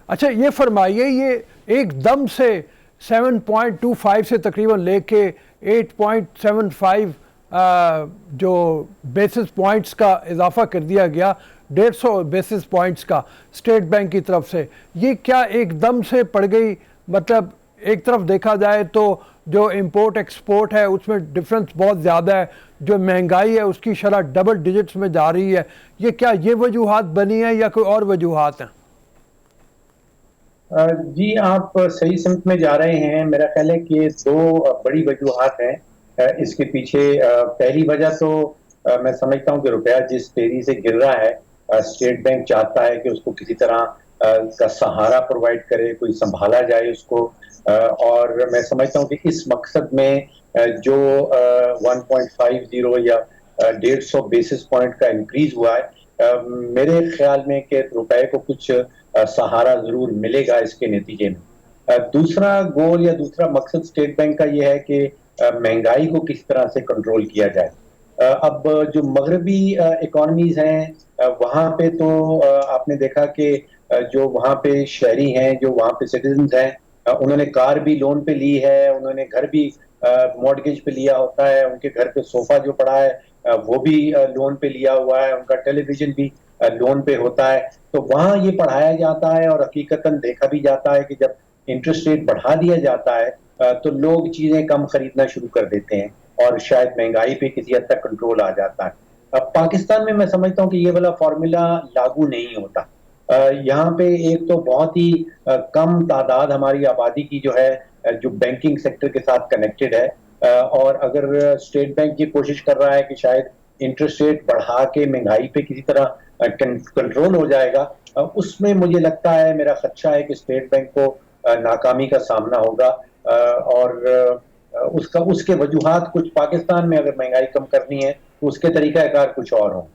اچھا یہ فرمائیے، یہ ایک دم سے 7.25 سے تقریباً لے کے 8.75 جو بیسس پوائنٹس کا اضافہ کر دیا گیا، 150 بیسس پوائنٹس کا اسٹیٹ بینک کی طرف سے، یہ کیا ایک دم سے پڑ گئی؟ مطلب ایک طرف دیکھا جائے تو جو امپورٹ ایکسپورٹ ہے اس میں ڈفرنس بہت زیادہ ہے، جو مہنگائی ہے اس کی شرح ڈبل ڈیجٹس میں جا رہی ہے، یہ کیا یہ وجوہات بنی ہیں یا کوئی اور وجوہات ہیں؟ جی آپ صحیح سمت میں جا رہے ہیں. میرا خیال ہے کہ دو بڑی وجوہات ہیں اس کے پیچھے. پہلی وجہ تو میں سمجھتا ہوں کہ روپیہ جس تیزی سے گر رہا ہے، اسٹیٹ بینک چاہتا ہے کہ اس کو کسی طرح کا سہارا پرووائڈ کرے، کوئی سنبھالا جائے اس کو. اور میں سمجھتا ہوں کہ اس مقصد میں جو 1.50 یا 150 بیسس پوائنٹ کا انکریز ہوا ہے، میرے خیال میں کہ روپے کو کچھ سہارا ضرور ملے گا اس کے نتیجے میں. دوسرا گول یا دوسرا مقصد اسٹیٹ بینک کا یہ ہے کہ مہنگائی کو کس طرح سے کنٹرول کیا جائے. اب جو مغربی اکانومیز ہیں وہاں پہ تو آپ نے دیکھا کہ جو وہاں پہ شہری ہیں، جو وہاں پہ سٹیزنز ہیں، انہوں نے کار بھی لون پہ لی ہے، انہوں نے گھر بھی مارگیج پہ لیا ہوتا ہے، ان کے گھر پہ صوفہ جو پڑا ہے وہ بھی لون پہ لیا ہوا ہے، ان کا ٹیلی ویژن بھی لون پہ ہوتا ہے. تو وہاں یہ پڑھایا جاتا ہے اور حقیقتاً دیکھا بھی جاتا ہے کہ جب انٹرسٹ ریٹ بڑھا دیا جاتا ہے تو لوگ چیزیں کم خریدنا شروع کر دیتے ہیں اور شاید مہنگائی پہ کسی حد تک کنٹرول آ جاتا ہے. اب پاکستان میں سمجھتا ہوں کہ یہ والا فارمولا لاگو نہیں ہوتا. یہاں پہ ایک تو بہت ہی کم تعداد ہماری آبادی کی جو ہے جو بینکنگ سیکٹر کے ساتھ کنیکٹڈ ہے، اور اگر اسٹیٹ بینک یہ کوشش کر رہا ہے کہ شاید انٹرسٹ ریٹ بڑھا کے مہنگائی پہ کسی طرح کنٹرول ہو جائے گا، اس میں مجھے لگتا ہے، میرا خدشہ ہے کہ اسٹیٹ بینک کو ناکامی کا سامنا ہوگا. اور اس کے وجوہات کچھ پاکستان میں اگر مہنگائی کم کرنی ہے تو اس کے طریقہ کار کچھ اور ہوں.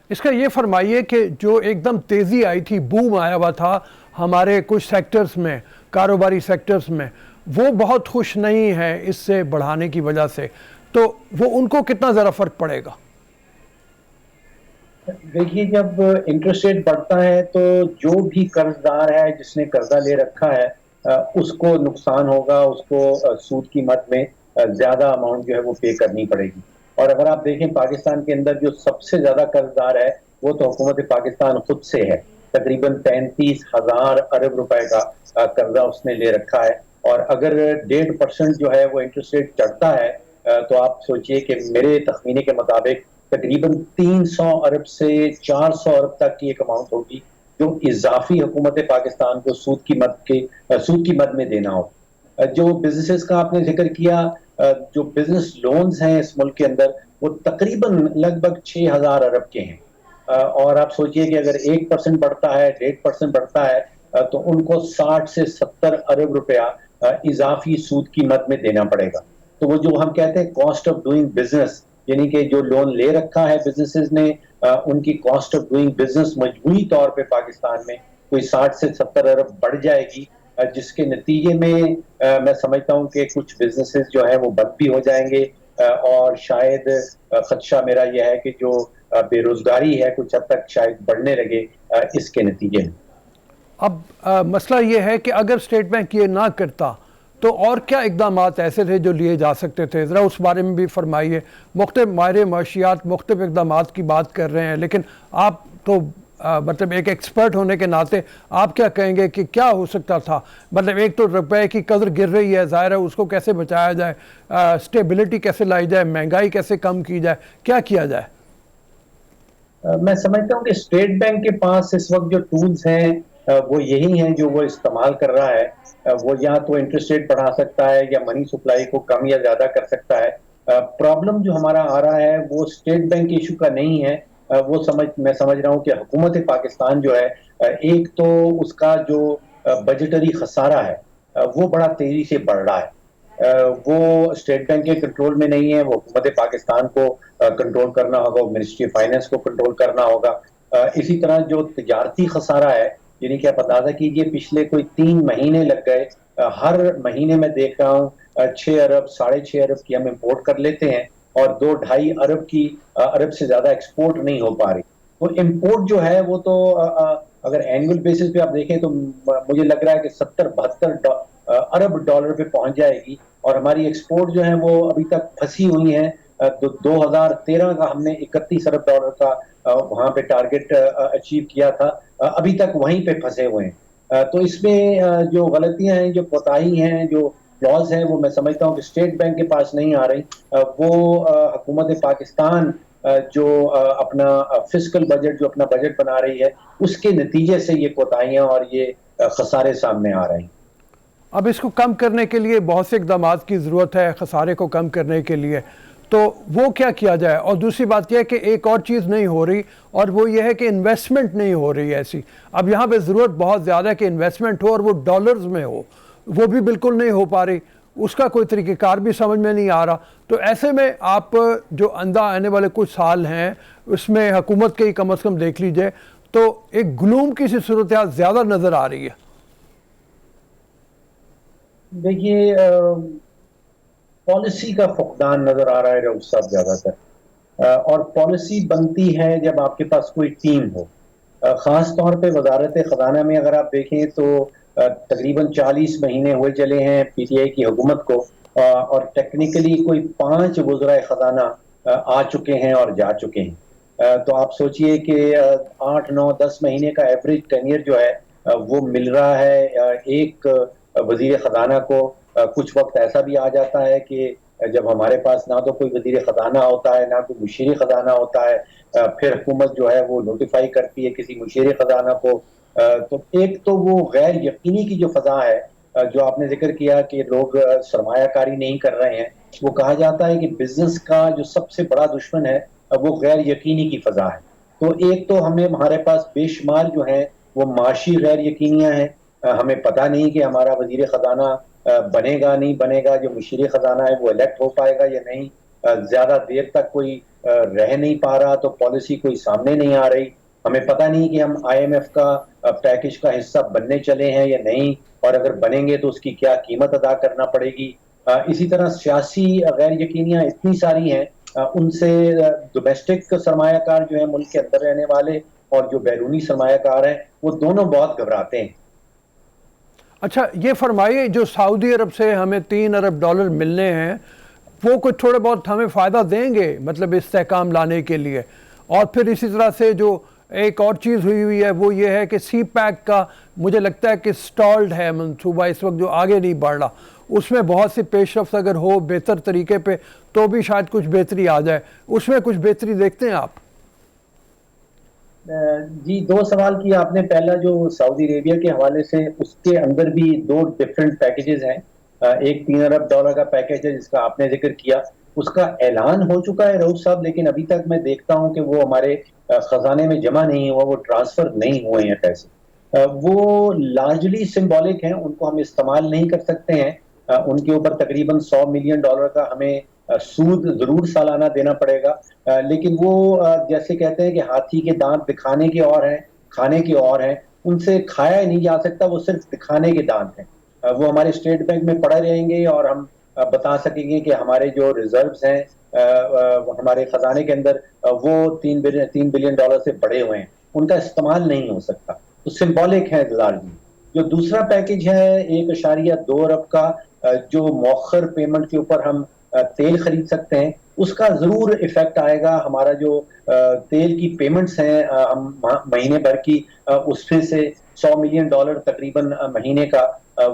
اس کا یہ فرمائیے کہ جو ایک دم تیزی آئی تھی، بوم آیا ہوا تھا ہمارے کچھ سیکٹرز میں، کاروباری سیکٹرز میں، وہ بہت خوش نہیں ہے اس سے بڑھانے کی وجہ سے، تو وہ ان کو کتنا ذرا فرق پڑے گا؟ دیکھیے جب انٹرسٹ ریٹ بڑھتا ہے تو جو بھی قرض دار ہے جس نے قرضہ لے رکھا ہے اس کو نقصان ہوگا، اس کو سود کی مد میں زیادہ اماؤنٹ جو ہے وہ پے کرنی پڑے گی. اور اگر آپ دیکھیں پاکستان کے اندر جو سب سے زیادہ قرض دار ہے وہ تو حکومت پاکستان خود سے ہے. تقریباً 35,000 ارب روپے کا قرضہ اس نے لے رکھا ہے. اور اگر 1.5% جو ہے وہ انٹرسٹ ریٹ چڑھتا ہے تو آپ سوچئے کہ میرے تخمینے کے مطابق تقریباً 300 ارب سے 400 ارب تک کی ایک اماؤنٹ ہوگی جو اضافی حکومت پاکستان کو سود کی مد میں دینا ہوگا. جو بزنسز کا آپ نے ذکر کیا، جو بزنس لونز ہیں اس ملک کے اندر وہ تقریباً لگ بھگ 6,000 ارب کے ہیں. اور آپ سوچئے کہ اگر 1% بڑھتا ہے، 1.5% بڑھتا ہے تو ان کو 60 سے 70 ارب روپیہ اضافی سود کی مد میں دینا پڑے گا. تو وہ جو ہم کہتے ہیں کاسٹ آف ڈوئنگ بزنس، یعنی کہ جو لون لے رکھا ہے بزنسز نے، ان کی کاسٹ آف ڈوئنگ بزنس مجموعی طور پہ پاکستان میں کوئی 60 سے 70 ارب بڑھ جائے گی، جس کے نتیجے میں سمجھتا ہوں کہ کچھ بزنسز جو ہیں وہ بند بھی ہو جائیں گے. اور شاید خدشہ میرا یہ ہے کہ جو بے روزگاری ہے کچھ حد تک شاید بڑھنے لگے اس کے نتیجے میں. اب مسئلہ یہ ہے کہ اگر اسٹیٹ بینک یہ نہ کرتا تو اور کیا اقدامات ایسے تھے جو لیے جا سکتے تھے؟ ذرا اس بارے میں بھی فرمائیے. مختلف ماہر معاشیات مختلف اقدامات کی بات کر رہے ہیں، لیکن آپ تو مطلب ایک ایکسپرٹ ہونے کے ناطے آپ کیا کہیں گے کہ کیا ہو سکتا تھا؟ مطلب ایک تو روپے کی قدر گر رہی ہے، ظاہر ہے، اس کو کیسے بچایا جائے، اسٹیبلٹی کیسے لائی جائے، مہنگائی کیسے کم کی جائے، کیا کیا جائے؟ میں سمجھتا ہوں کہ اسٹیٹ بینک کے پاس اس وقت جو ٹولز ہیں وہ یہی ہیں جو وہ استعمال کر رہا ہے. وہ یا تو انٹرسٹ ریٹ بڑھا سکتا ہے یا منی سپلائی کو کم یا زیادہ کر سکتا ہے. پرابلم جو ہمارا آ رہا ہے وہ اسٹیٹ بینک ایشو کا نہیں ہے. میں سمجھ رہا ہوں کہ حکومت پاکستان جو ہے، ایک تو اس کا جو بجٹری خسارہ ہے وہ بڑا تیزی سے بڑھ رہا ہے. وہ اسٹیٹ بینک کے کنٹرول میں نہیں ہے، وہ حکومت پاکستان کو کنٹرول کرنا ہوگا، وہ منسٹری فائنانس کو کنٹرول کرنا ہوگا. اسی طرح جو تجارتی خسارہ ہے، یعنی کہ آپ اندازہ کیجئے پچھلے کوئی 3 مہینے لگ گئے، ہر مہینے میں دیکھ رہا ہوں 6 ارب 6.5 ارب کی ہم امپورٹ کر لیتے ہیں اور 2-2.5 ارب سے زیادہ ایکسپورٹ نہیں ہو پا رہی. تو امپورٹ جو ہے وہ تو اگر اینول بیسس پہ آپ دیکھیں تو مجھے لگ رہا ہے کہ 70-72 ارب ڈالر پہ پہنچ جائے گی، اور ہماری ایکسپورٹ جو ہیں وہ ابھی تک پھنسی ہوئی ہیں. 2013 کا ہم نے 31 ارب ڈالر کا وہاں پہ ٹارگٹ اچیو کیا تھا، ابھی تک وہیں پہ پھنسے ہوئے ہیں. تو اس میں جو غلطیاں ہیں، جو کوتاہی ہیں، جو فلاز ہیں، وہ میں سمجھتا ہوں کہ اسٹیٹ بینک کے پاس نہیں آ رہی. وہ حکومت پاکستان جو اپنا فسکل بجٹ، جو اپنا بجٹ بنا رہی ہے، اس کے نتیجے سے یہ کوتاہیاں اور یہ خسارے سامنے آ رہے ہیں. اب اس کو کم کرنے کے لیے بہت سے اقدامات کی ضرورت ہے، خسارے کو کم کرنے کے لیے، تو وہ کیا جائے؟ اور دوسری بات یہ ہے کہ ایک اور چیز نہیں ہو رہی، اور وہ یہ ہے کہ انویسٹمنٹ نہیں ہو رہی ایسی. اب یہاں پہ ضرورت بہت زیادہ ہے کہ انویسٹمنٹ ہو، اور وہ ڈالرز میں ہو، وہ بھی بالکل نہیں ہو پا رہی. اس کا کوئی طریقہ کار بھی سمجھ میں نہیں آ رہا. تو ایسے میں آپ جو اندھا آنے والے کچھ سال ہیں اس میں حکومت کے ہی کم از کم دیکھ لیجئے تو ایک گلوم کی سی صورتحال زیادہ نظر آ رہی ہے. دیکھیے، پالیسی کا فقدان نظر آ رہا ہے رؤوف صاحب زیادہ تر. اور پالیسی بنتی ہے جب آپ کے پاس کوئی ٹیم ہو. خاص طور پہ وزارت خزانہ میں اگر آپ دیکھیں تو تقریباً 40 مہینے ہوئے چلے ہیں پی ٹی آئی کی حکومت کو، اور ٹیکنیکلی کوئی 5 وزرائے خزانہ آ چکے ہیں اور جا چکے ہیں. تو آپ سوچئے کہ 8 9 10 مہینے کا ایوریج ٹینیئر جو ہے وہ مل رہا ہے ایک وزیر خزانہ کو. کچھ وقت ایسا بھی آ جاتا ہے کہ جب ہمارے پاس نہ تو کوئی وزیر خزانہ ہوتا ہے، نہ کوئی مشیر خزانہ ہوتا ہے، پھر حکومت جو ہے وہ نوٹیفائی کرتی ہے کسی مشیر خزانہ کو. تو ایک تو وہ غیر یقینی کی جو فضا ہے، جو آپ نے ذکر کیا کہ لوگ سرمایہ کاری نہیں کر رہے ہیں. وہ کہا جاتا ہے کہ بزنس کا جو سب سے بڑا دشمن ہے وہ غیر یقینی کی فضا ہے. تو ایک تو ہمارے پاس بے شمار جو ہیں وہ معاشی غیر یقینیاں ہیں. ہمیں پتہ نہیں کہ ہمارا وزیر خزانہ بنے گا نہیں بنے گا، جو مشیر خزانہ ہے وہ الیکٹ ہو پائے گا یا نہیں. زیادہ دیر تک کوئی رہ نہیں پا رہا تو پالیسی کوئی سامنے نہیں آ رہی. ہمیں پتہ نہیں کہ ہم آئی ایم ایف کا پیکج کا حصہ بننے چلے ہیں یا نہیں، اور اگر بنیں گے تو اس کی کیا قیمت ادا کرنا پڑے گی. اسی طرح سیاسی غیر یقینیاں اتنی ساری ہیں، ان سے ڈومیسٹک سرمایہ کار جو ہیں ملک کے اندر رہنے والے اور جو بیرونی سرمایہ کار ہیں وہ دونوں بہت گھبراتے ہیں. اچھا یہ فرمائیے، جو سعودی عرب سے ہمیں 3 ارب ڈالر ملنے ہیں وہ کچھ تھوڑے بہت ہمیں فائدہ دیں گے مطلب استحکام لانے کے لیے؟ اور پھر اسی طرح سے جو ایک اور چیز ہوئی ہے وہ یہ ہے کہ سی پیک کا مجھے لگتا ہے کہ سٹالڈ ہے منصوبہ اس وقت، جو آگے نہیں بڑھ رہا. اس میں بہت سی پیش رفت اگر ہو بہتر طریقے پہ تو بھی شاید کچھ بہتری آ جائے. اس میں کچھ بہتری دیکھتے ہیں آپ؟ جی، 2 سوال کیا آپ نے. پہلا جو سعودی عربیہ کے حوالے سے، اس کے اندر بھی 2 ڈفرینٹ پیکیجز ہیں. ایک 3 ارب ڈالر کا پیکیج ہے جس کا آپ نے ذکر کیا، اس کا اعلان ہو چکا ہے رؤوف صاحب، لیکن ابھی تک میں دیکھتا ہوں کہ وہ ہمارے خزانے میں جمع نہیں ہوا، وہ ٹرانسفر نہیں ہوئے ہیں پیسے. وہ لارجلی سمبولک ہیں، ان کو ہم استعمال نہیں کر سکتے ہیں. ان کے اوپر تقریباً $100 ملین کا ہمیں سود ضرور سالانہ دینا پڑے گا. لیکن وہ جیسے کہتے ہیں کہ ہاتھی کے دانت دکھانے کے اور ہیں کھانے کے اور ہیں، ان سے کھایا ہی نہیں جا سکتا، وہ صرف دکھانے کے دانت ہیں. وہ ہمارے اسٹیٹ بینک میں پڑے رہیں گے اور ہم بتا سکیں گے کہ ہمارے جو ریزروز ہیں ہمارے خزانے کے اندر وہ $3 بلین سے بڑے ہوئے ہیں، ان کا استعمال نہیں ہو سکتا. تو سمبولک ہے لارجلی. جو دوسرا پیکج ہے 1.2 ارب کا، جو مؤخر پیمنٹ کے اوپر ہم تیل خرید سکتے ہیں، اس کا ضرور ایفیکٹ آئے گا. ہمارا جو تیل کی پیمنٹس ہیں ہم مہینے بھر کی، اس میں سے $100 ملین تقریباً مہینے کا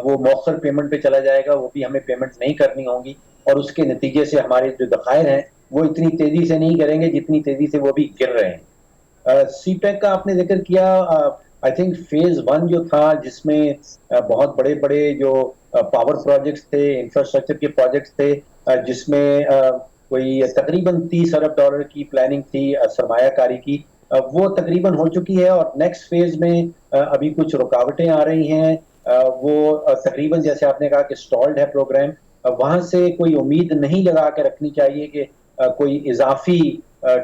وہ مؤخر پیمنٹ پہ چلا جائے گا. وہ بھی ہمیں پیمنٹ نہیں کرنی ہوں گی، اور اس کے نتیجے سے ہمارے جو ذخائر ہیں وہ اتنی تیزی سے نہیں کریں گے جتنی تیزی سے وہ بھی گر رہے ہیں. سی پیک کا آپ نے ذکر کیا. آئی تھنک فیز 1 جو تھا، جس میں بہت بڑے بڑے جو پاور پروجیکٹس تھے، انفراسٹرکچر کے پروجیکٹس تھے، جس میں کوئی تقریباً $30 ارب کی پلاننگ تھی سرمایہ کاری کی، وہ تقریباً ہو چکی ہے. اور نیکسٹ فیز میں ابھی کچھ رکاوٹیں آ رہی ہیں. وہ تقریباً جیسے آپ نے کہا کہ سٹالڈ ہے پروگرام. وہاں سے کوئی امید نہیں لگا کے رکھنی چاہیے کہ کوئی اضافی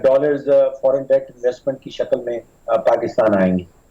ڈالرز فورن ڈائریکٹ انویسٹمنٹ کی شکل میں پاکستان آئیں گے.